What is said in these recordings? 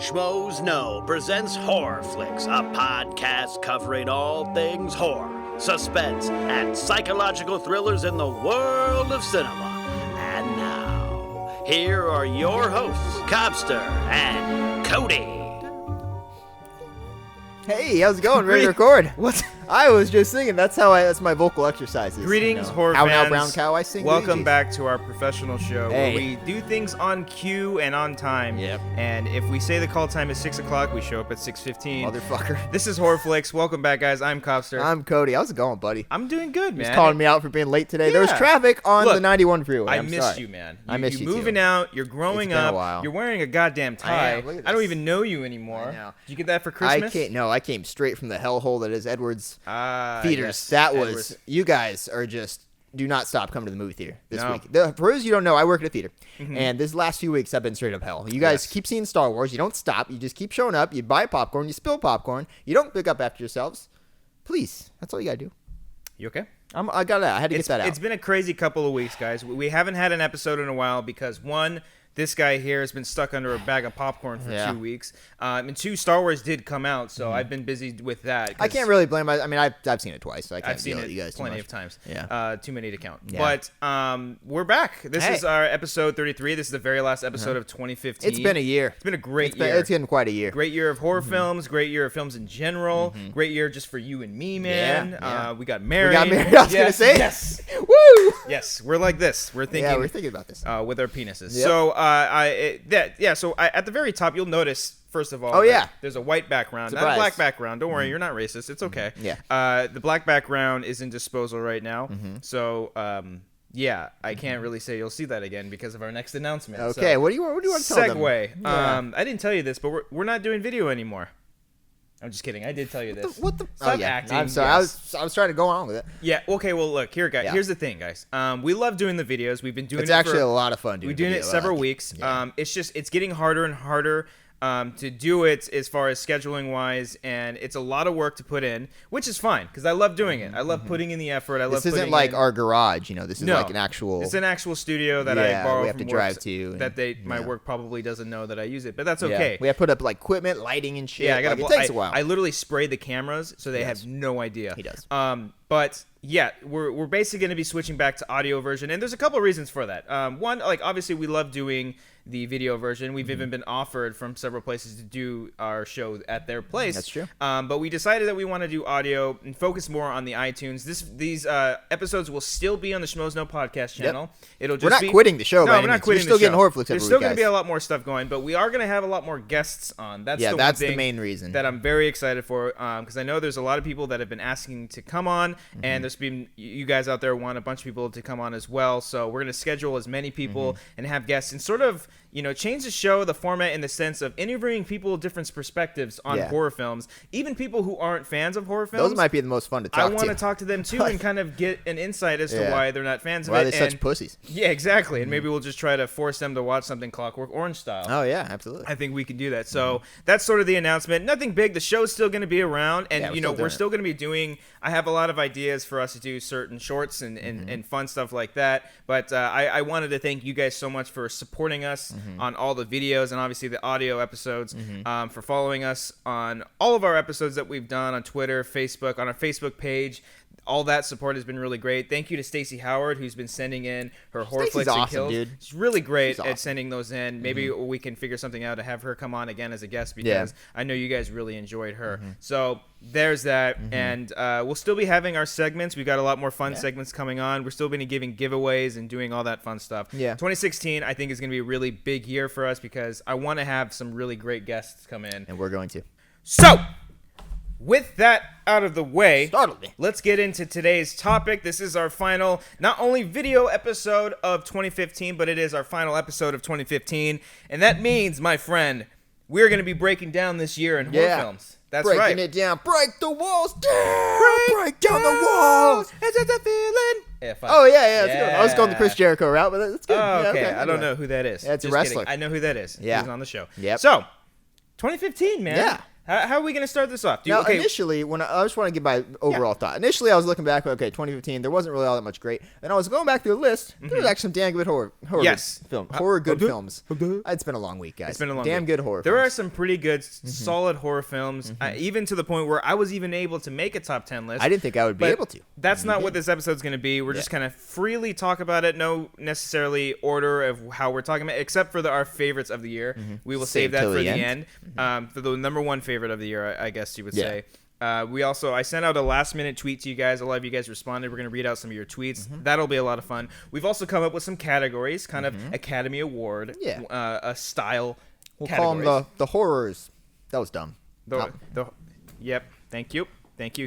Schmoes Know presents HorrorFlix, a podcast covering all things horror, suspense, and psychological thrillers in the world of cinema. And now, here are your hosts, Cobbster and Cody. Hey, how's it going? Ready to record? What? I was just singing. That's my vocal exercises. Greetings, horror How fans. now, brown cow? I sing. Welcome back to our professional show Hey. where we do things on cue and on time. Yep. And if we say the call time is 6 o'clock, we show up at 6:15. Motherfucker. This is HorrorFlix. Welcome back, guys. I'm Cobbster. I'm Cody. How's it going, buddy? I'm doing good, man. Just calling me out for being late today. There was Yeah. traffic on Look, the 91 freeway. I I'm missed sorry. you, man. I missed you You're moving out. You're growing It's been a up. while. You're wearing a goddamn tie. am. Look at I don't this. even know you anymore. I know. Did you get that for Christmas? I came straight from the hellhole that is Edwards Yes. Theaters. That was, Edwards. you guys are just, do not stop coming to the movie theater this No. week. For those you don't know, I work at a theater. And this last few weeks, I've been straight up hell. You guys Yes. keep seeing Star Wars. You don't stop. You just keep showing up. You buy popcorn. You spill popcorn. You don't pick up after yourselves. Please. That's all you got to do. You okay? I got that. I had to get that out. It's been a crazy couple of weeks, guys. We haven't had an episode in a while because, one, this guy here has been stuck under a bag of popcorn for 2 weeks. And two, Star Wars did come out, so I've been busy with that. I can't really blame. I mean, I've seen it twice, so I can't I've seen yell it at you guys too plenty much. of times. Yeah. Too many to count. Yeah. But we're back. This Hey. is our episode 33. This is the very last episode of 2015. It's been a year. It's been a great year. It's been quite a year. Great year of horror films. Great year of films in general. Great year just for you and me, man. Yeah. We got married. We got married. I was gonna say. Yes. Woo! Yes. We're like this. We're thinking. Yeah, we're thinking about this. With our penises. Yep. So, so at the very top, you'll notice, first of all, Oh, yeah. there's a white background, not a Surprise. black background. Don't worry, you're not racist. It's okay. Yeah. The black background is in disposal right now. So, yeah, I can't really say you'll see that again because of our next announcement. Okay, So, what do you want to tell them? segue. Yeah. I didn't tell you this, but we're not doing video anymore. I'm just kidding. I did tell you this. What the? Stop oh, yeah. acting. I'm sorry. Yes. I was trying to go on with it. Yeah. Okay. Well, look here, guys. Yeah. Here's the thing, guys. We love doing the videos. We've been doing It's it actually for a lot of fun doing We're doing video. it several I like weeks. Yeah. It's getting harder and harder to do it as far as scheduling wise, and it's a lot of work to put in, which is fine because I love doing it. I love putting in the effort. I love. This isn't putting like in, our garage, This is No. like an actual. It's an actual studio that Yeah, I borrow. we have from to drive work to, and- That my yeah. work probably doesn't know that I use it, but that's Yeah. okay. We have to put up like equipment, lighting, and shit. Yeah, I gotta. Like, it takes a while. I literally spray the cameras, so they Yes. have no idea. He does. But yeah, we're basically going to be switching back to audio version, and there's a couple of reasons for that. One, like obviously we love doing the video version. We've even been offered from several places to do our show at their place. That's true. But we decided that we want to do audio and focus more on the iTunes. These episodes will still be on the Schmoes Know podcast channel. It'll just We're not be, quitting the show. No, by we're any not means. quitting You're still the show. getting HorrorFlix every There's week, still going to guys. be a lot more stuff going, but we are going to have a lot more guests on. That's Yeah, the that's one the thing main reason. that I'm very excited for because I know there's a lot of people that have been asking to come on, and there's been you guys out there want a bunch of people to come on as well. So we're going to schedule as many people and have guests and sort of change the show, the format in the sense of interviewing people with different perspectives on Yeah. horror films, even people who aren't fans of horror films. Those might be the most fun to talk I to. want to talk to them too and kind of get an insight as to Yeah. why they're not fans Why of are it. they such and- pussies? Yeah, exactly. And maybe we'll just try to force them to watch something Clockwork Orange style. Oh yeah, absolutely. I think we can do that. So that's sort of the announcement. Nothing big. The show's still going to be around, and Yeah, we're still going to be doing. I have a lot of ideas for us to do certain shorts and fun stuff like that. But I wanted to thank you guys so much for supporting us on all the videos and obviously the audio episodes. For following us on all of our episodes that we've done on Twitter, Facebook, on our Facebook page. All that support has been really great. Thank you to Stacey Howard, who's been sending in her HorrorFlix and awesome, kills. dude. She's really great She's awesome. at sending those in. Maybe we can figure something out to have her come on again as a guest because I know you guys really enjoyed her. So there's that. And we'll still be having our segments. We've got a lot more fun segments coming on. We're still going to be giving giveaways and doing all that fun stuff. Yeah. 2016, I think, is going to be a really big year for us because I want to have some really great guests come in. And we're going to. So, with that out of the way, Startled me. let's get into today's topic. This is our final, not only video episode of 2015, but it is our final episode of 2015. And that means, my friend, we're going to be breaking down this year in horror films. That's Breaking right. it down. Break the walls down. Break down the walls. It's just a feeling. Yeah, fine. Oh, yeah, that's good. I was going the Chris Jericho route, but that's good. Oh, Yeah, okay. I don't anyway. know who that is. Yeah, it's a Just wrestler. kidding. I know who that is. Yeah. He's on the show. Yep. So, 2015, man. Yeah. How are we going to start this off? Initially, when I just want to give my overall thought. Initially, I was looking back, 2015, there wasn't really all that much great. Then I was going back through the list. There was actually some damn good horror good films. It's been a long week, guys. It's been a long damn week. Good horror There films. are some pretty good, solid horror films, even to the point where I was even able to make a top 10 list. I didn't think I would be able to. That's not what this episode's going to be. We're just kind of freely talk about it. No necessarily order of how we're talking about it, except for our favorites of the year. We will save that for the end. For the number one favorite of the year, I guess you would say. I sent out a last minute tweet to you guys. A lot of you guys responded. We're going to read out some of your tweets. That'll be a lot of fun. We've also come up with some categories, kind of Academy Award, a style. We'll call them the horrors. That was dumb. Yep. Thank you.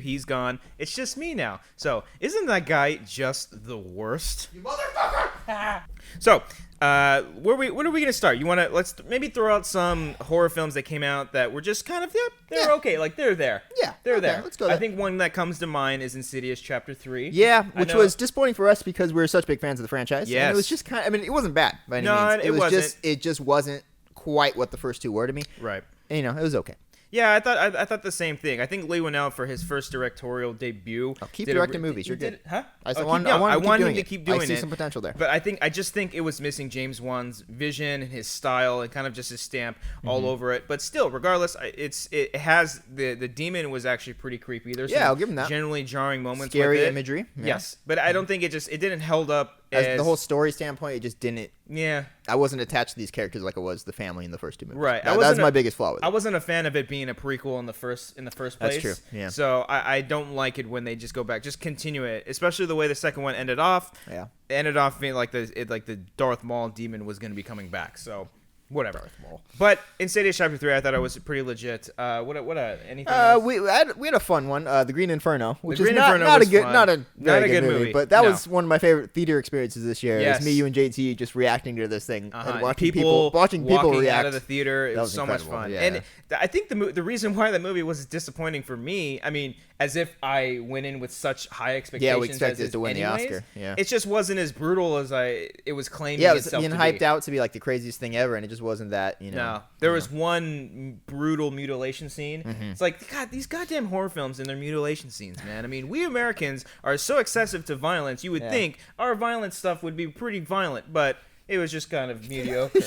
He's gone. It's just me now. So isn't that guy just the worst? You motherfucker! So, what are we gonna start? Let's maybe throw out some horror films that came out that were just kind of they're okay, like they're there. Yeah, they're there. Let's go there. I think one that comes to mind is Insidious Chapter 3. Yeah, which was disappointing for us because we were such big fans of the franchise. Yes, and it was just kind of. I mean, it wasn't bad by any means. It wasn't. It just wasn't quite what the first two were to me. Right. And, it was okay. Yeah, I thought the same thing. I think Leigh Whannell, for his first directorial debut, keep directing movies. You're good. Huh? I want him to keep doing it. I see some potential there. But I just think it was missing James Wan's vision and his style and kind of just his stamp all over it. But still, regardless, it has the demon was actually pretty creepy. There's I'll give him that. Generally jarring moments. Scary with it. imagery. Yeah. Yes, but I don't think it didn't held up. As the whole story standpoint, it just didn't. Yeah. I wasn't attached to these characters like I was the family in the first two movies. Right. That was my biggest flaw with it. I wasn't a fan of it being a prequel in the first place. That's true. Yeah. So I don't like it when they just go back, just continue it, especially the way the second one ended off. Yeah. It ended off being like the Darth Maul demon was going to be coming back. So. Whatever. But Insidious Chapter 3, I thought it was pretty legit. Anything else? We had a fun one, The Green Inferno, which is not a good movie, but that was one of my favorite theater experiences this year. Yes. It was me, you, and JT just reacting to this thing and watching people react out of the theater. It was so much fun. Yeah. And I think the reason why the movie was disappointing for me, I mean, as if I went in with such high expectations. Yeah, we expected it to win the Oscar. Yeah. It just wasn't as brutal as it was claiming. Yeah, it was being hyped out to be like the craziest thing ever, and it just wasn't that. No, there was one brutal mutilation scene. It's like, God, these goddamn horror films and their mutilation scenes, man. I mean, we Americans are so excessive to violence. You would think our violent stuff would be pretty violent, but it was just kind of mediocre.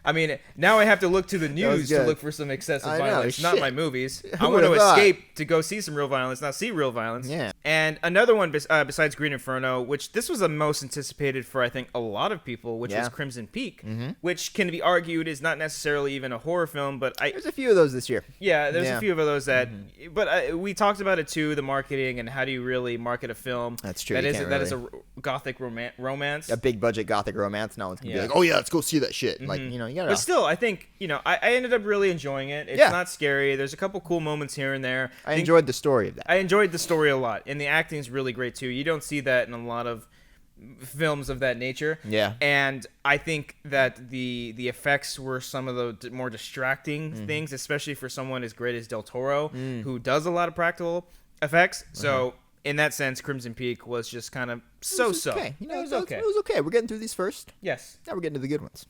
I mean, now I have to look to the news to look for some excessive violence, not my movies. I want to escape to go see some real violence, not see real violence. Yeah. And another one besides Green Inferno, which this was the most anticipated for, I think, a lot of people, which was Crimson Peak, which can be argued is not necessarily even a horror film, but there's a few of those this year. Yeah, there's a few of those that, but we talked about it too, the marketing and how do you really market a film. That's true. That is a gothic romance. A big budget gothic romance. No one's going to be like, oh yeah, let's go see that shit. Like, you gotta. But still, I think, I ended up really enjoying it. It's not scary. There's a couple cool moments here and there. I enjoyed the story of that. I enjoyed the story a lot. And the acting's really great too. You don't see that in a lot of films of that nature. Yeah. And I think that the effects were some of the more distracting things, especially for someone as great as Del Toro, who does a lot of practical effects. So in that sense, Crimson Peak was just kind of so-so. Okay. It was okay. It was okay. We're getting through these first. Yes. Now we're getting to the good ones.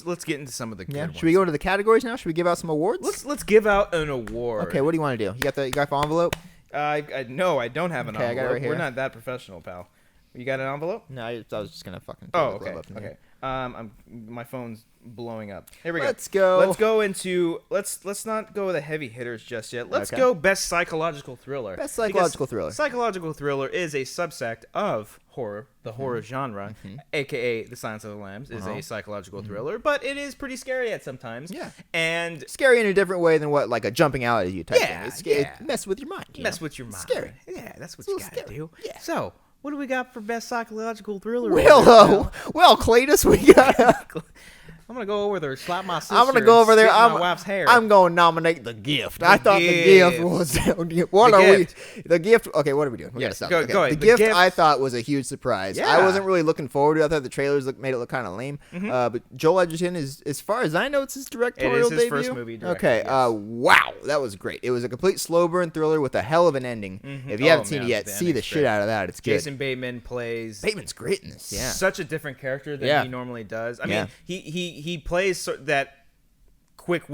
Let's get into some of the good ones. Should we go into the categories now? Should we give out some awards? Let's give out an award. Okay. What do you want to do? You got the envelope? No, I don't have an envelope. I got it right here. We're not that professional, pal. You got an envelope? No, I was just gonna fucking. Okay. Okay. My phone's blowing up. Here we go. Let's go. Let's not go with the heavy hitters just yet. Let's go best psychological thriller. Best psychological thriller. Psychological thriller is a subsect of horror, the horror genre, aka The Silence of the Lambs, is a psychological thriller, but it is pretty scary at sometimes. Yeah. And scary in a different way than what like a jumping out at you type thing. It's yeah. It mess with your mind. With your mind. Scary. Yeah, that's what you gotta do. Yeah. So. What do we got for best psychological thriller? Well, Cletus, we got. I'm gonna go over there, slap my sister. I'm gonna go over there. My wife's hair. I'm gonna nominate The Gift. I thought The Gift was. The Gift. Okay, what are we doing? We gotta stop. Go ahead. The Gift, I thought, was a huge surprise. Yeah. I wasn't really looking forward to it. I thought the trailers made it look kind of lame. But Joel Edgerton is, as far as I know, it's his directorial debut. It is his first movie. Okay. Yes. Wow, that was great. It was a complete slow burn thriller with a hell of an ending. If you haven't seen it yet, see the shit out of that. It's good. Jason Bateman plays. Bateman's great in this. Yeah. Such a different character than he normally does. I mean, he plays that quick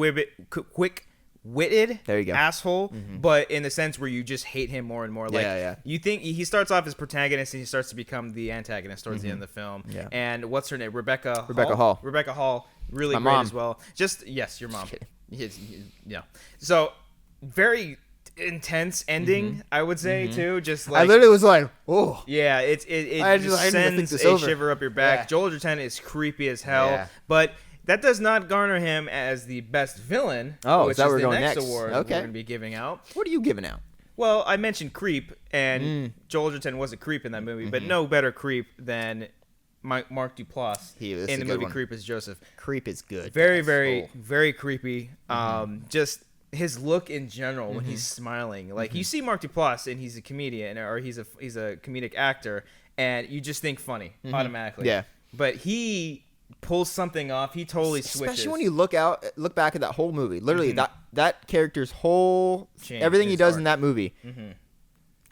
witted There you go. asshole, but in the sense where you just hate him more and more. Like, Yeah. you think he starts off as protagonist and he starts to become the antagonist towards the end of the film. Yeah. And what's her name? Rebecca Hall. Rebecca Hall, really My great mom. as well. Yes, your mom. Yeah. So very intense ending, I would say too. Just like I literally was like, oh. yeah, it I just didn't even think sends this a over. shiver up your back. Yeah. Joel Edgerton is creepy as hell, Yeah. but that does not garner him as the best villain. Oh, which is that is where the we're going next next? award Okay. we're going to be giving out. What are you giving out? Well, I mentioned creep, and Joel Edgerton was a creep in that movie, but no better creep than Mark Duplass That's in a the good movie one. Creep as Joseph. Creep is good. Very, Yes. very, Oh. very creepy. Just his look in general when he's smiling. Like you see Mark Duplass and he's a comedian or he's a comedic actor, and you just think funny automatically. Yeah. But he pulls something off. He totally switches. Especially when you look back at that whole movie. Literally, that character's whole Change everything he his does arc. in that movie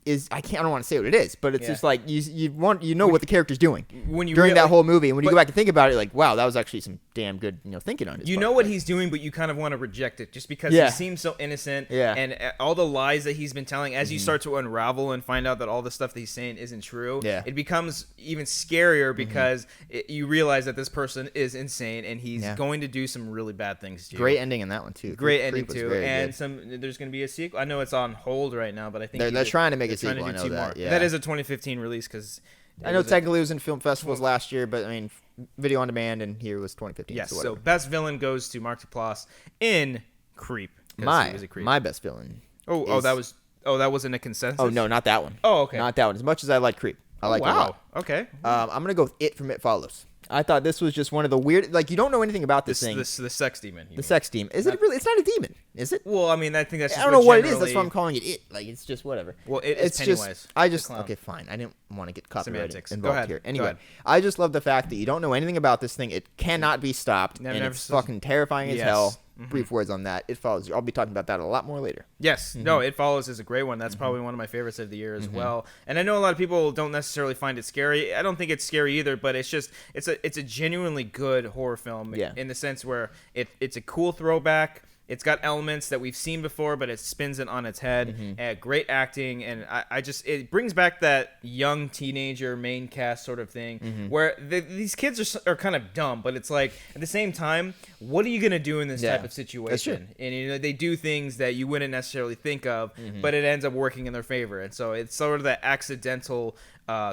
is I don't want to say what it is, but it's just like you know what the character's doing when you during that realize- whole movie. And when you but- go back and think about it, like wow, that was actually some damn good thinking on his You part. know what he's doing, but you kind of want to reject it just because Yeah. he seems so innocent. Yeah. And all the lies that he's been telling, as you start to unravel and find out that all the stuff that he's saying isn't true, Yeah. it becomes even scarier because you realize that this person is insane and he's Yeah. going to do some really bad things to you. Great ending in that one too. Great Creep ending was too, very and good. there's going to be a sequel. I know it's on hold right now, but I think They're trying to make a they're trying sequel, to I do know two that, more. yeah. That is a 2015 release because I know technically it was in film festivals last year, but I mean video on demand, and here was 2015. yes. so, So whatever. best villain goes to Mark Duplass in Creep. 'cause he was a creep. my best villain. that wasn't a consensus. Oh no, not that one. Oh, okay. Not that one. As much as I like Creep, I like it a wow. lot. Okay. I'm gonna go with It from It Follows. I thought this was just one of the weird. Like you don't know anything about this thing. The sex demon. The sex demon. Is it really? It's not a demon, is it? Well, I mean, I think that's. I Just don't know what it is. generally- That's why I'm calling it. Like it's just whatever. Well, it is it's Pennywise, just. I the just clown. okay, fine. I didn't want to get copyrighted Semantics. Go involved ahead. here. Go Anyway, ahead. I just love the fact that you don't know anything about this thing. It cannot be stopped, and never it's s- fucking terrifying as Yes. hell. Brief words on that. It follows. I'll be talking about that a lot more later. Yes. No, It Follows is a great one. That's probably one of my favorites of the year as well. And I know a lot of people don't necessarily find it scary. I don't think it's scary either, but it's just it's a genuinely good horror film Yeah. in the sense where it's a cool throwback. It's got elements that we've seen before, but it spins it on its head. Great acting, and I just it brings back that young teenager main cast sort of thing, where these kids are kind of dumb, but it's like at the same time, what are you gonna do in this Yeah. type of situation? true. And they do things that you wouldn't necessarily think of, but it ends up working in their favor, and so it's sort of that accidental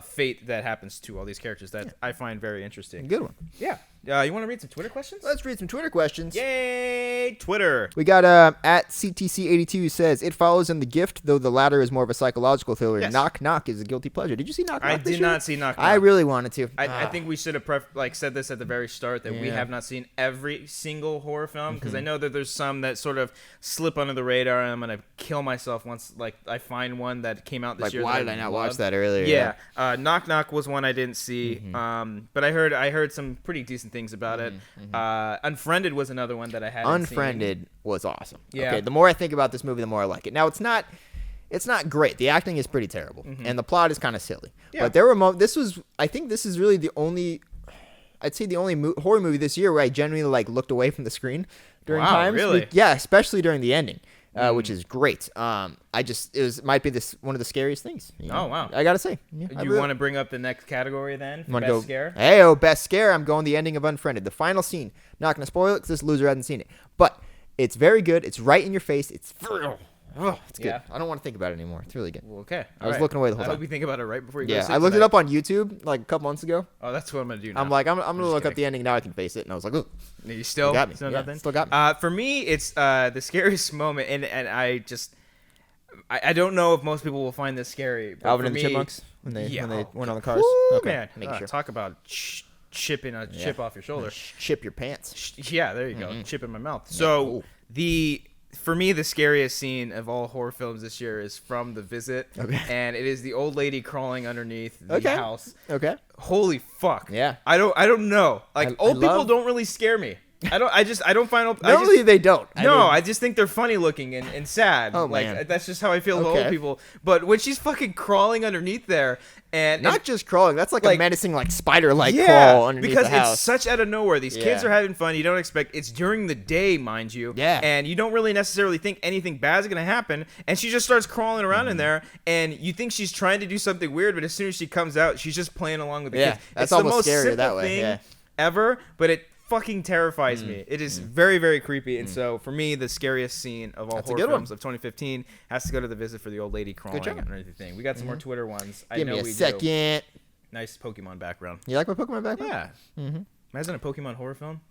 fate that happens to all these characters that I find very interesting. Good one. Yeah. You want to read some Twitter questions? Let's read some Twitter questions. Yay, Twitter. We got at CTC82 says It Follows and The Gift, though the latter is more of a psychological thriller. Yes. Knock Knock is a guilty pleasure. Did you see Knock Knock? I this did year? not see Knock Knock. I really wanted to. I think we should have said this at the very start that we Yeah. have not seen every single horror film because I know that there's some that sort of slip under the radar and I'm gonna kill myself once I find one that came out this Like, year. why that did I not love. watch that earlier? Yeah, Knock Knock was one I didn't see, but I heard some pretty decent things about it. Unfriended was another one that I hadn't seen. Unfriended was awesome. Yeah. Okay, the more I think about this movie, the more I like it. Now, it's not great. The acting is pretty terrible, and the plot is kind of silly. Yeah. But there were I think this is really the only, I'd say the only horror movie this year where I genuinely looked away from the screen during Wow, times. really? Yeah, especially during the ending. Which is great. Might be one of the scariest things. Oh, wow. I gotta say. Yeah, Do you want to bring up the next category then? For want best to go scare? Hey, best scare. I'm going the ending of Unfriended. The final scene. Not going to spoil it because this loser hasn't seen it. But it's very good. It's right in your face. It's it's good. Yeah. I don't want to think about it anymore. It's really good. Well, okay. I was looking away the whole I time. hope you think about it right before you go to Yeah, sleep I looked it tonight. up on YouTube like a couple months ago. Oh, that's what I'm gonna do now. I'm like, I'm gonna just look up kidding. the ending now. I can face it, and I was like, ooh, You still got me. Still Yeah, nothing. still got me. For me, it's the scariest moment, and I just I don't know if most people will find this scary. But Alvin for and the me, Chipmunks when they yeah, went on the cars. Woo, Okay, man, making sure. talk about chipping a chip off your shoulder. Chip your pants. Yeah, there you go. Chip in my mouth. So Ooh. for me, the scariest scene of all horror films this year is from The Visit, and it is the old lady crawling underneath the house. Okay. Holy fuck! Yeah. I don't know. Like I old people love- don't really scare me. I don't find. Normally they don't. I just think they're funny looking and sad. Oh, like man. that's just how I feel about old people. But when she's fucking crawling underneath there, and not just crawling, that's like a menacing like spider-like yeah, crawl underneath because the house. it's such out of nowhere. These kids are having fun. You don't expect it's during the day, mind you. Yeah. And you don't really necessarily think anything bad is gonna happen. And she just starts crawling around in there, and you think she's trying to do something weird, but as soon as she comes out, she's just playing along with the kids. That's it's almost the most scarier simple that way. thing Yeah. ever, but it fucking terrifies me. It is very, very creepy. And so for me, the scariest scene of all horror films of 2015 has to go to the visit for the old lady crawling and everything. We got some more Twitter ones. Give me a second. Nice Pokemon background. You like my Pokemon background? Yeah. Imagine a Pokemon horror film.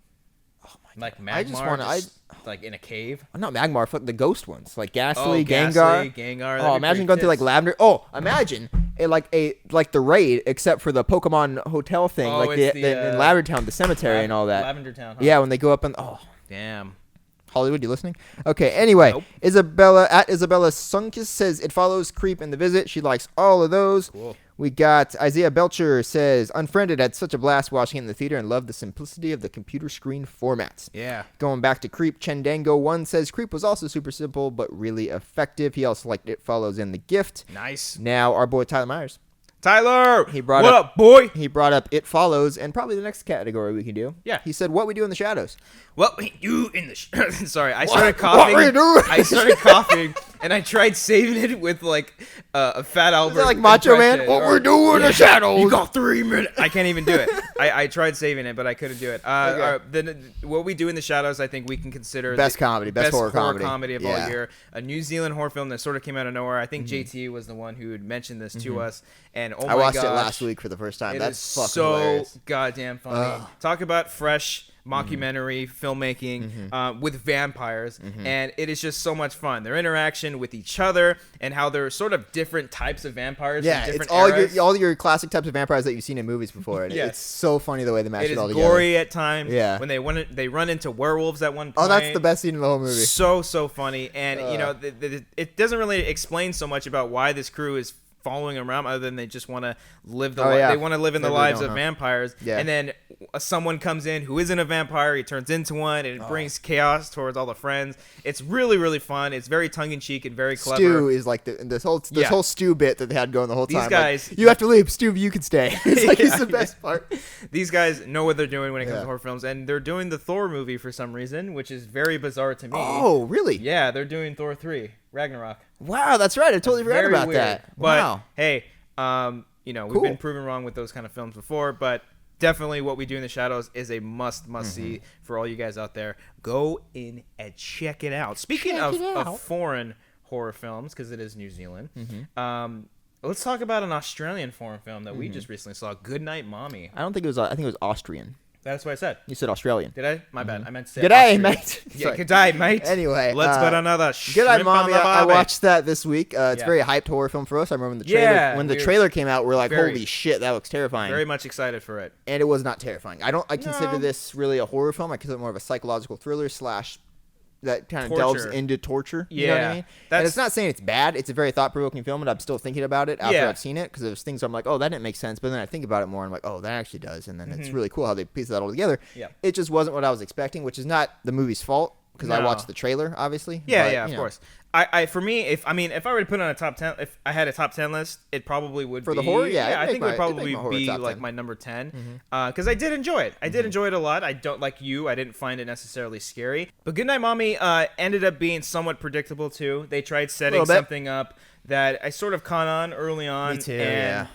Oh my Like God. Magmar, I just want to. like in a cave. Not Magmar, fuck the ghost ones, like Ghastly, Gengar. Oh, imagine going through like Lavender. Oh, imagine like the raid, except for the Pokemon hotel thing, like the in Lavender Town, the cemetery and all that. Lavender Town. Huh? Yeah, when they go up and damn. Hollywood, you listening? Okay. Anyway, Nope. Isabella Sunkus says it follows Creep and The Visit. She likes all of those. Cool. We got Isaiah Belcher says Unfriended had such a blast watching it in the theater and loved the simplicity of the computer screen formats. Yeah. Going back to Creep, Chendango1 says Creep was also super simple but really effective. He also liked It Follows in The Gift. Nice. Now our boy Tyler Myers. Tyler, what up, boy? He brought up It Follows and probably the next category we can do. Yeah. He said What We Do in the Shadows. What we do in the sorry, I started coughing. What we doing? I started coughing, and I tried saving it with like a Fat Albert. Is that like Macho Man? impression, What we're doing in the shadows. You got 3 minutes. I can't even do it. I tried saving it, but I couldn't do it. What We Do in the Shadows, I think we can consider best comedy, best horror comedy of all year. A New Zealand horror film that sort of came out of nowhere. I think JT was the one who had mentioned this to us, and oh my gosh, I watched it last week for the first time. That's fucking so hilarious. goddamn funny. Talk about fresh mockumentary filmmaking with vampires, and it is just so much fun. Their interaction with each other and how they're sort of different types of vampires. Yeah, different it's eras. all your classic types of vampires that you've seen in movies before. And Yes. It's so funny the way they match it all It together. is gory at times. Yeah. When they run into werewolves at one point. Oh, that's the best scene in the whole movie. So funny, and you know, it doesn't really explain so much about why this crew is following around, other than they just want to live the they want to live in the lives of vampires. Yeah. And then someone comes in who isn't a vampire, he turns into one, and it brings chaos towards all the friends. It's really, really fun. It's very tongue-in-cheek and very clever. Stu is like this whole Stu bit that they had going the whole time. These guys, like, you have to leave, Stu, you can stay. It's like it's the best part. These guys know what they're doing when it comes to horror films, and they're doing the Thor movie for some reason, which is very bizarre to me. Oh, really? Yeah, they're doing Thor 3 Ragnarok. Wow, that's right. I totally forgot about weird. that. But wow. hey, you know, we've been proven wrong with those kind of films before, but definitely What We Do in the Shadows is a must see for all you guys out there. Go in and check it out. Speaking of foreign horror films, because it is New Zealand, let's talk about an Australian foreign film that we just recently saw, Goodnight Mommy. I don't think it was. I think it was Austrian. That's what I said. You said Australian. Did I? My bad. I meant to say G'day, Austrian. mate. Yeah, g'day, mate. Anyway, let's put another G'day, Mommy. I watched. watched that this week. It's a very hyped horror film for us. I remember when the trailer came out, we're like, holy shit, that looks terrifying. Very much excited for it. And it was not terrifying. I consider this really a horror film. I consider it more of a psychological thriller / that kind of delves into torture. You know what I mean? And it's not saying it's bad. It's a very thought-provoking film, and I'm still thinking about it after I've seen it, because there's things I'm like, oh, that didn't make sense. But then I think about it more, and I'm like, oh, that actually does. And then it's really cool how they piece that all together. Yeah. It just wasn't what I was expecting, which is not the movie's fault, because I watched the trailer, obviously. Yeah, of course. For me, if I were to put on a top 10, if I had a top 10 list, it probably would be for the horror. Yeah, I think it would probably be like my number 10, because I did enjoy it. I did enjoy it a lot. I don't like you. I didn't find it necessarily scary. But Goodnight Mommy ended up being somewhat predictable too. They tried setting something up that I sort of caught on early on. Me too. And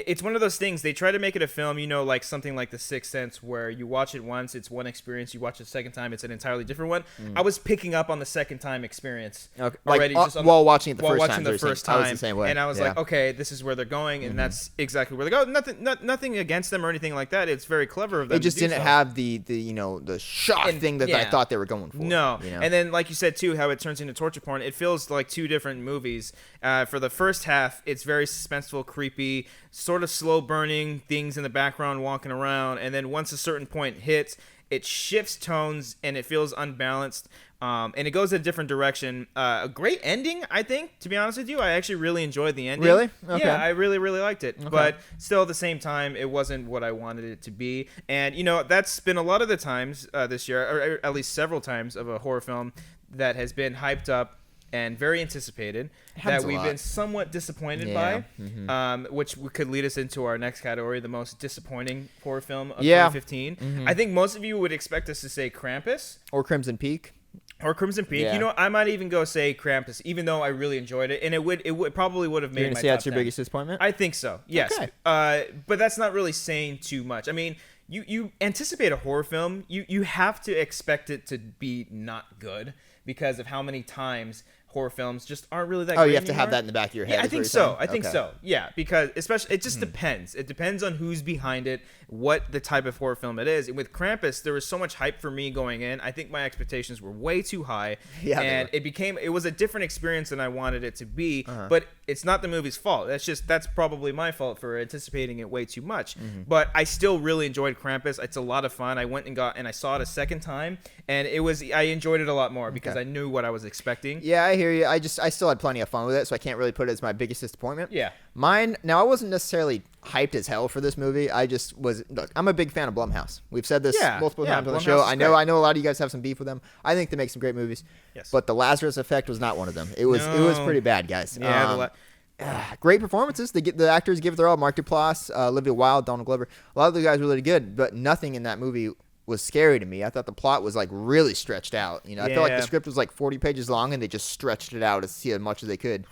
it's one of those things. They try to make it a film, like something like The Sixth Sense, where you watch it once, it's one experience. You watch it a second time, it's an entirely different one. I was picking up on the second time experience already, while watching it the first time. I was the same way. And I was like, okay, this is where they're going, and that's exactly where they go. Nothing against them or anything like that. It's very clever of them. It just didn't have the shock thing that I thought they were going for. No, and then like you said too, how it turns into torture porn. It feels like two different movies. For the first half, it's very suspenseful, creepy, sort of slow burning things in the background walking around, and then once a certain point hits, it shifts tones and it feels unbalanced. And it goes in a different direction. A great ending, I think, to be honest with you. I actually really enjoyed the ending. Really? Okay. Yeah, I really, really liked it. Okay. But still, at the same time, it wasn't what I wanted it to be. And, that's been a lot of the times this year, or at least several times, of a horror film that has been hyped up and very anticipated that we've been somewhat disappointed by, which could lead us into our next category, the most disappointing horror film of 2015. I think most of you would expect us to say Krampus. Or Crimson Peak. Or Crimson Peak. Yeah. I might even go say Krampus, even though I really enjoyed it, and it probably would have made my top 10. You're gonna say that's your biggest disappointment? I think so. Yes. Okay. But that's not really saying too much. I mean, you anticipate a horror film, you have to expect it to be not good because of how many times horror films just aren't really that great you have to anymore. have that in the back of your head. Yeah, I think so. Yeah, because especially it just depends. It depends on who's behind it, what the type of horror film it is. And with Krampus, there was so much hype for me going in. I think my expectations were way too high. Yeah, and it was a different experience than I wanted it to be. But it's not the movie's fault. That's probably my fault for anticipating it way too much. But I still really enjoyed Krampus. It's a lot of fun. I went and I saw it a second time, and I enjoyed it a lot more because I knew what I was expecting. Yeah, I hear you. I still had plenty of fun with it, so I can't really put it as my biggest disappointment. Yeah. Mine, now I wasn't necessarily hyped as hell for this movie. I just was, look, I'm a big fan of Blumhouse. We've said this multiple times on the show. I know a lot of you guys have some beef with them. I think they make some great movies. Yes. But The Lazarus Effect was not one of them. It was pretty bad, guys. Yeah, great performances. The actors give their all. Mark Duplass, Olivia Wilde, Donald Glover. A lot of the guys were really good, but nothing in that movie was scary to me. I thought the plot was like really stretched out. I felt like the script was like 40 pages long and they just stretched it out to see as much as they could.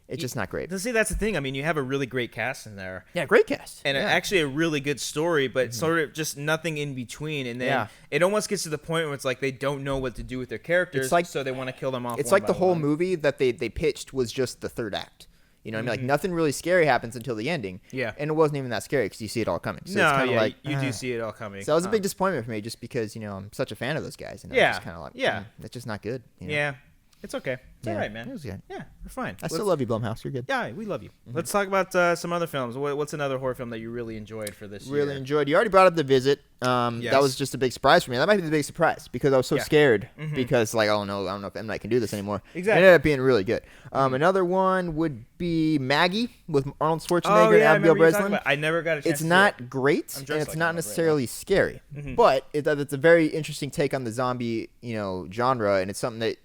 It's just not great. See, that's the thing. I mean, you have a really great cast in there. Yeah, great cast. And actually a really good story, but sort of just nothing in between. And then it almost gets to the point where it's like they don't know what to do with their characters, so they want to kill them off. It's like the whole movie that they pitched was just the third act. You know what I mean? Like, nothing really scary happens until the ending. Yeah. And it wasn't even that scary because you see it all coming. So it's kind of like... you do see it all coming. So that was a big disappointment for me just because, I'm such a fan of those guys. And I was just kind of like, that's just not good. Yeah. It's okay. It's all right, man. It was good. Yeah, we're fine. I still love you, Blumhouse. You're good. Yeah, we love you. Let's talk about some other films. What's another horror film that you really enjoyed for this year? Really enjoyed. You already brought up The Visit. That was just a big surprise for me. That might be the big surprise because I was so scared because oh no, I don't know if M. Night can do this anymore. Exactly. It ended up being really good. Another one would be Maggie with Arnold Schwarzenegger and Abigail Breslin. I never got a chance to see it. It's not great and it's not necessarily scary, but it's a very interesting take on the zombie, genre, and it's something that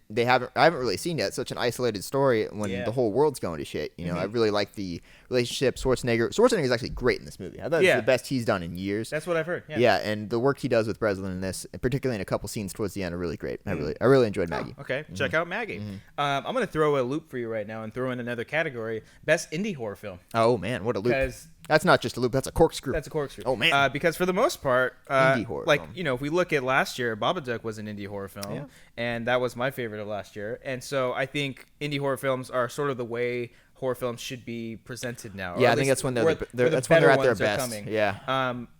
I haven't really seen yet. It's such an isolated story when the whole world's going to shit. I really like the relationship. Schwarzenegger is actually great in this movie. I thought it's the best he's done in years. That's what I've heard. Yeah, and the work he does with Breslin in this, particularly in a couple scenes towards the end, are really great. I really enjoyed Maggie. Okay, check out Maggie. I'm gonna throw a loop for you right now and throw in another category: best indie horror film. Oh man, what a loop! That's not just a loop; that's a corkscrew. That's a corkscrew. Oh man! Because for the most part, indie horror film. if we look at last year, Babadook was an indie horror film, and that was my favorite of last year. And so I think indie horror films are sort of the way horror films should be presented now. Yeah, I think that's when they're at their best. Yeah.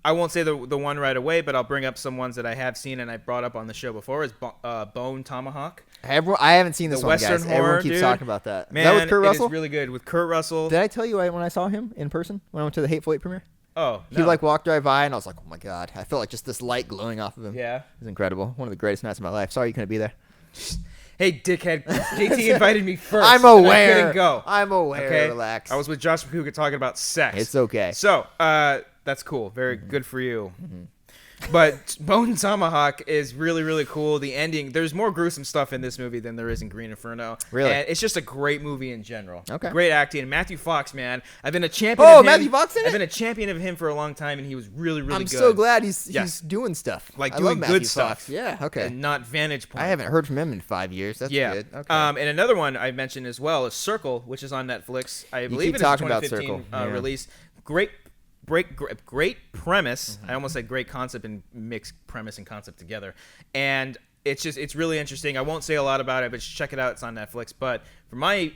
I won't say the one right away, but I'll bring up some ones that I have seen and I brought up on the show before. Is Bone Tomahawk. I haven't seen this one, Western guys. Horror, Everyone keeps talking about that. Man, is that with Kurt Russell? It is really good with Kurt Russell. Did I tell you when I saw him in person when I went to the Hateful Eight premiere? Oh, no. He walked right by and I was like, oh my god! I felt like just this light glowing off of him. Yeah, it was incredible. One of the greatest nights of my life. Sorry you couldn't be there. Hey, dickhead. JT invited me first. I'm aware. I couldn't go. I'm aware. Okay? Relax. I was with Josh McCouga talking about sex. It's okay. So, that's cool. Very good for you. But Bone Tomahawk is really, really cool. The ending, there's more gruesome stuff in this movie than there is in Green Inferno. Really? And it's just a great movie in general. Okay. Great acting. And Matthew Fox, man. I've been a champion of him. Matthew Fox in it? I've been a champion of him for a long time, and he was really, really good. I'm so glad he's doing stuff. Like doing good stuff. Yeah, okay. And not Vantage Point. I haven't heard from him in 5 years. That's good. Okay. And another one I mentioned as well is Circle, which is on Netflix. I believe it's a 2015 release. Great premise. I almost said great concept and mixed premise and concept together. And it's really interesting. I won't say a lot about it, but just check it out. It's on Netflix. But for my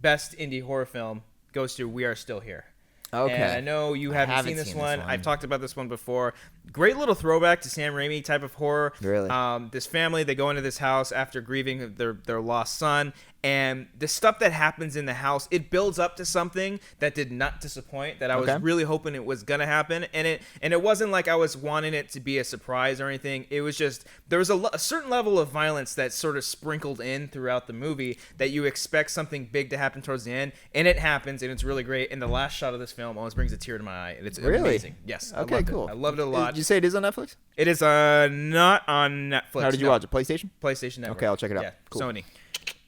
best indie horror film goes to We Are Still Here. Okay. And I know you haven't seen this one. I've talked about this one before. Great little throwback to Sam Raimi type of horror. Really? This family, they go into this house after grieving their lost son, And the stuff that happens in the house, it builds up to something that did not disappoint, that I was really hoping it was going to happen. And it wasn't like I was wanting it to be a surprise or anything. It was just, there was a certain level of violence that sort of sprinkled in throughout the movie that you expect something big to happen towards the end. And it happens, and it's really great. And the last shot of this film almost brings a tear to my eye. And it's amazing. Yes. Okay, cool. I loved it a lot. Did you say it is on Netflix? It is not on Netflix. How did you watch it? PlayStation? PlayStation Network. Okay, I'll check it out. Yeah, cool. Sony.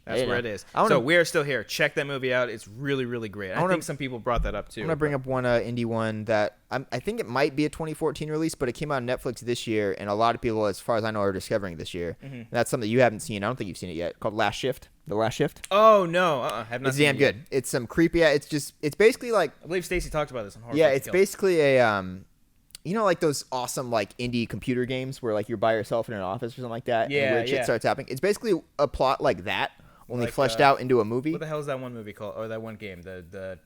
That's where it is. So we are still here. Check that movie out. It's really, really great. I think some people brought that up too. I'm going to bring up one indie one that I think it might be a 2014 release, but it came out on Netflix this year, and a lot of people, as far as I know, are discovering it this year. And that's something you haven't seen. I don't think you've seen it yet. Called Last Shift. The Last Shift. Oh, no. Have not it's seen damn it good. It's some creepy. It's basically like. I believe Stacy talked about this on HorrorFlix. Yeah, it's basically a. You know, like those awesome like indie computer games where like you're by yourself in an office or something like that. Yeah, and weird shit starts happening. It's basically a plot like that, only like, fleshed out into a movie. What the hell is that one movie called? Or that one game? The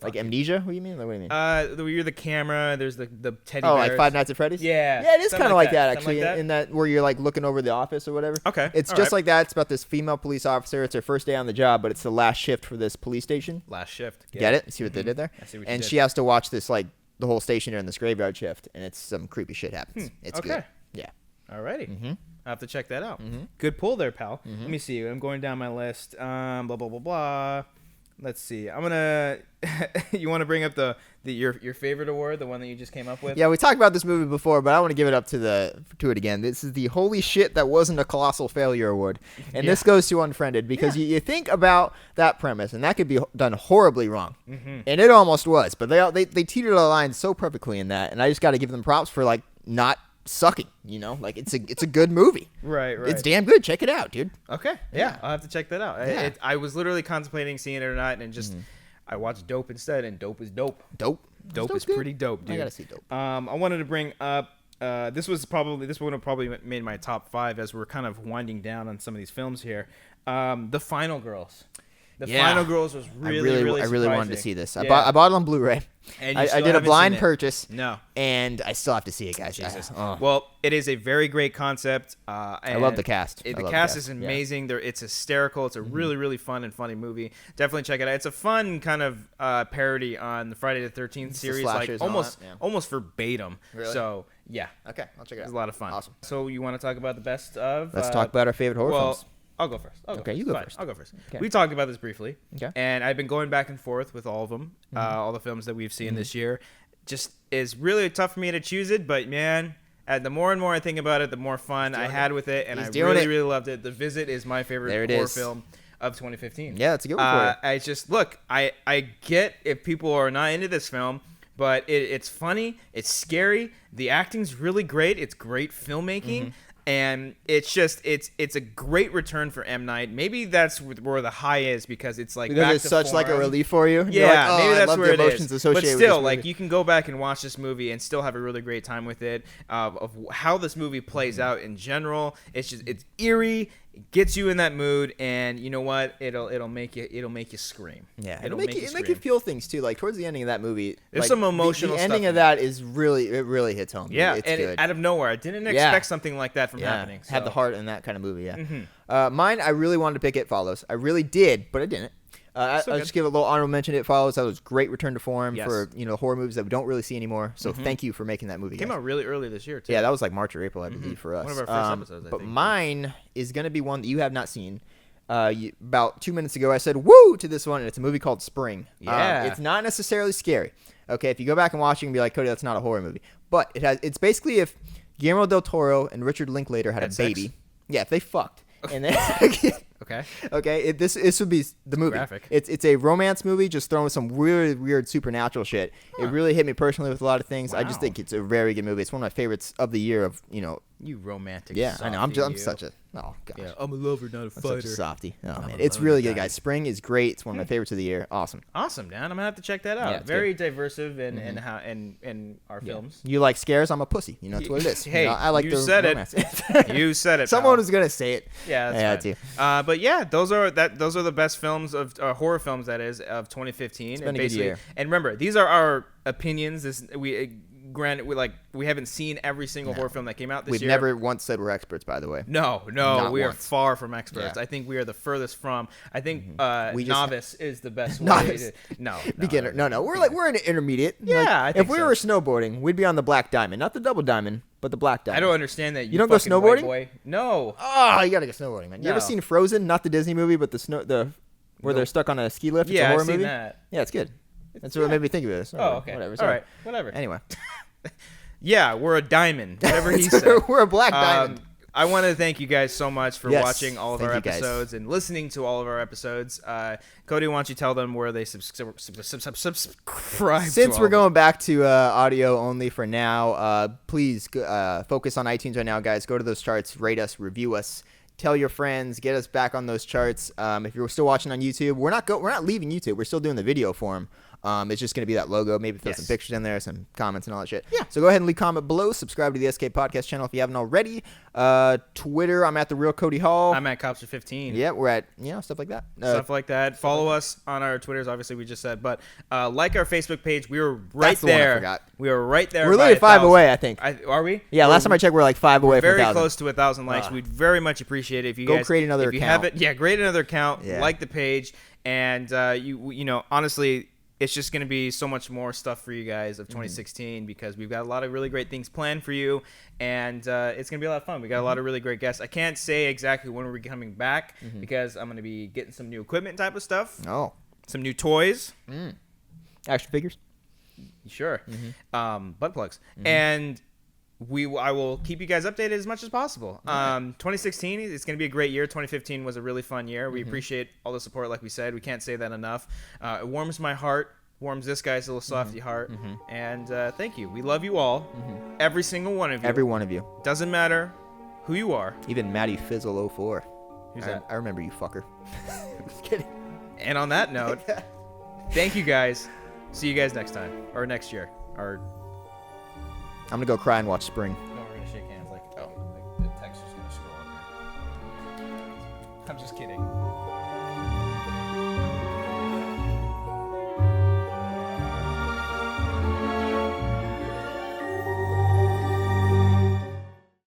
like Amnesia? What do you mean? Like, what do you mean? You're the camera. There's the teddy. Oh, bears. like Five Nights at Freddy's. Yeah. Yeah, it is kind of like that actually. Like that? In that where you're like looking over the office or whatever. Okay. It's just like that. It's about this female police officer. It's her first day on the job, but it's the last shift for this police station. Last shift. Get it? See what they did there? I see what and you did. she has to watch this like the whole station during this graveyard shift, and it's some creepy shit happens. It's good. Yeah. Alrighty. I have to check that out. Good pull there, pal. Let me see. I'm going down my list. Blah blah blah blah. Let's see. I'm gonna. You want to bring up your favorite award, the one that you just came up with? Yeah, we talked about this movie before, but I want to give it up to it again. This is the Holy Shit That Wasn't a Colossal Failure award, and this goes to Unfriended because you think about that premise, and that could be done horribly wrong, and it almost was. But they teetered the line so perfectly in that, and I just got to give them props for like not sucking, you know, like it's a good movie. Right. It's damn good. Check it out, dude. Okay. Yeah. I'll have to check that out. Yeah. I was literally contemplating seeing it or not, and just I watched Dope instead, and Dope is dope. Dope Is pretty dope, dude. I gotta see Dope. I wanted to bring up this one have probably made my top 5 as we're kind of winding down on some of these films here. The Final Girls. Final Girls was really I really wanted to see this. Yeah. I bought it on Blu-ray. And I did a blind purchase. No. And I still have to see it, guys. Jesus. Well, it is a very great concept. I love the cast. The cast is amazing. Yeah. It's hysterical. It's a really, really fun and funny movie. Definitely check it out. It's a fun kind of parody on the Friday the 13th series, like almost verbatim. Really? So yeah. Okay, I'll check it out. It's a lot of fun. Awesome. So you want to talk about the best of? Let's talk about our favorite horror films. I'll go first. You go first. I'll go first. Okay. We talked about this briefly. Okay. And I've been going back and forth with all of them, all the films that we've seen this year. Just is really tough for me to choose it, but man, the more and more I think about it, the more fun I had with it, and I really loved it. The Visit is my favorite horror film of 2015. Yeah, it's a good one for you. I get if people are not into this film, but it's funny, it's scary, the acting's really great, it's great filmmaking. And it's just it's a great return for M. Night. Maybe that's where the high is because it's like because it's such like a relief for you. Yeah, like, maybe that's where it is. Associated but still, with this like you can go back and watch this movie and still have a really great time with it. Of how this movie plays out in general, it's eerie. It gets you in that mood, and you know what? It'll make you scream. Yeah, it'll make you feel things too. Like towards the ending of that movie, there's like, some emotional. The ending stuff of that is really hits home. Yeah, it's and good. Out of nowhere, I didn't expect something like that from happening. So. Had the heart in that kind of movie. Yeah. Mine, I really wanted to pick It Follows. I really did, but I didn't. I'll just give a little honorable mention. It Follows. That was a great return to form for horror movies that we don't really see anymore. So thank you for making that movie. It came out really early this year too. Yeah, that was like March or April, I believe, for us. One of our first episodes. But mine is going to be one that you have not seen. About 2 minutes ago, I said "woo" to this one, and it's a movie called Spring. Yeah, it's not necessarily scary. Okay, if you go back and watch it, you can be like, Cody, that's not a horror movie. But it's basically if Guillermo del Toro and Richard Linklater had a baby. Sex? Yeah, if they fucked. And then Okay. This would be the movie. Graphic. It's a romance movie, just throwing with some really weird supernatural shit. It really hit me personally with a lot of things. Wow. I just think it's a very good movie. It's one of my favorites of the year. You romantic. Yeah, I know. I'm softy, such a gosh. Yeah, I'm a lover, not a fighter. Such a softy. Oh man, it's really good, guys. Spring is great. It's one of my favorites of the year. Awesome. Awesome, Dan. I'm gonna have to check that out. Yeah, very diversive in how in our films. You like scares? I'm a pussy. That's what it is. Hey, I like you the said romance. it. You said it. Someone pal. was gonna say it. Yeah, that's right. But yeah, those are the best films of horror films that is of 2015. It's been a good year. And remember, these are our opinions. granted, we haven't seen every single horror film that came out this We've year. We've never once said we're experts, by the way. No, we are far from experts. Yeah. I think we are the furthest from. I think novice is the best way. No, beginner. No. We're an intermediate. Yeah, I think if we were snowboarding, we'd be on the black diamond, not the double diamond, but the black diamond. I don't understand that. You don't go snowboarding? Boy. No. Oh, you gotta go snowboarding, man. You ever seen Frozen? Not the Disney movie, but where they're stuck on a ski lift. It's a horror movie. That. Yeah, it's good. That's what made me think of this. Oh, okay. Whatever. All right. Whatever. Anyway. Yeah, we're a diamond. Whatever he said. We're a black diamond. I want to thank you guys so much for watching all of our episodes guys. and listening to all of our episodes. Cody, why don't you tell them where they subscribe? Since we're going back to audio only for now, please focus on iTunes right now, guys. Go to those charts, rate us, review us. Tell your friends, get us back on those charts. If you're still watching on YouTube, we're not leaving YouTube. We're still doing the video form. It's just going to be that logo. Maybe throw some pictures in there, some comments and all that shit. Yeah. So go ahead and leave a comment below. Subscribe to the SK Podcast channel if you haven't already. Twitter, I'm at The Real Cody Hall. I'm at Cobbster 15. Yeah, we're at, stuff like that. Stuff like that. Follow us on our Twitters, obviously, we just said. But like our Facebook page. We were right there. That's the one I forgot. We were right there. We're literally 5 away, I think. Are we? Yeah, last time I checked, we're like 5 away from 1,000. Very close to 1,000 likes. We'd very much appreciate it if you guys create another account. Create another account. Yeah. Like the page. And, honestly, it's just going to be so much more stuff for you guys of 2016 because we've got a lot of really great things planned for you, and it's going to be a lot of fun. We got a lot of really great guests. I can't say exactly when we're coming back because I'm going to be getting some new equipment type of stuff. Oh. Some new toys. Action figures. Sure. Butt plugs. And I will keep you guys updated as much as possible. 2016 is going to be a great year. 2015 was a really fun year. We appreciate all the support, like we said. We can't say that enough. It warms my heart, warms this guy's little softy heart. And thank you. We love you all. Every single one of you. Every one of you. Doesn't matter who you are. Even Matty Fizzle 04. Who's that? I remember you, fucker. Just kidding. And on that note, thank you guys. See you guys next time. Or next year. Or... I'm gonna go cry and watch Spring. No, we're gonna shake hands the text is gonna scroll up here. I'm just kidding.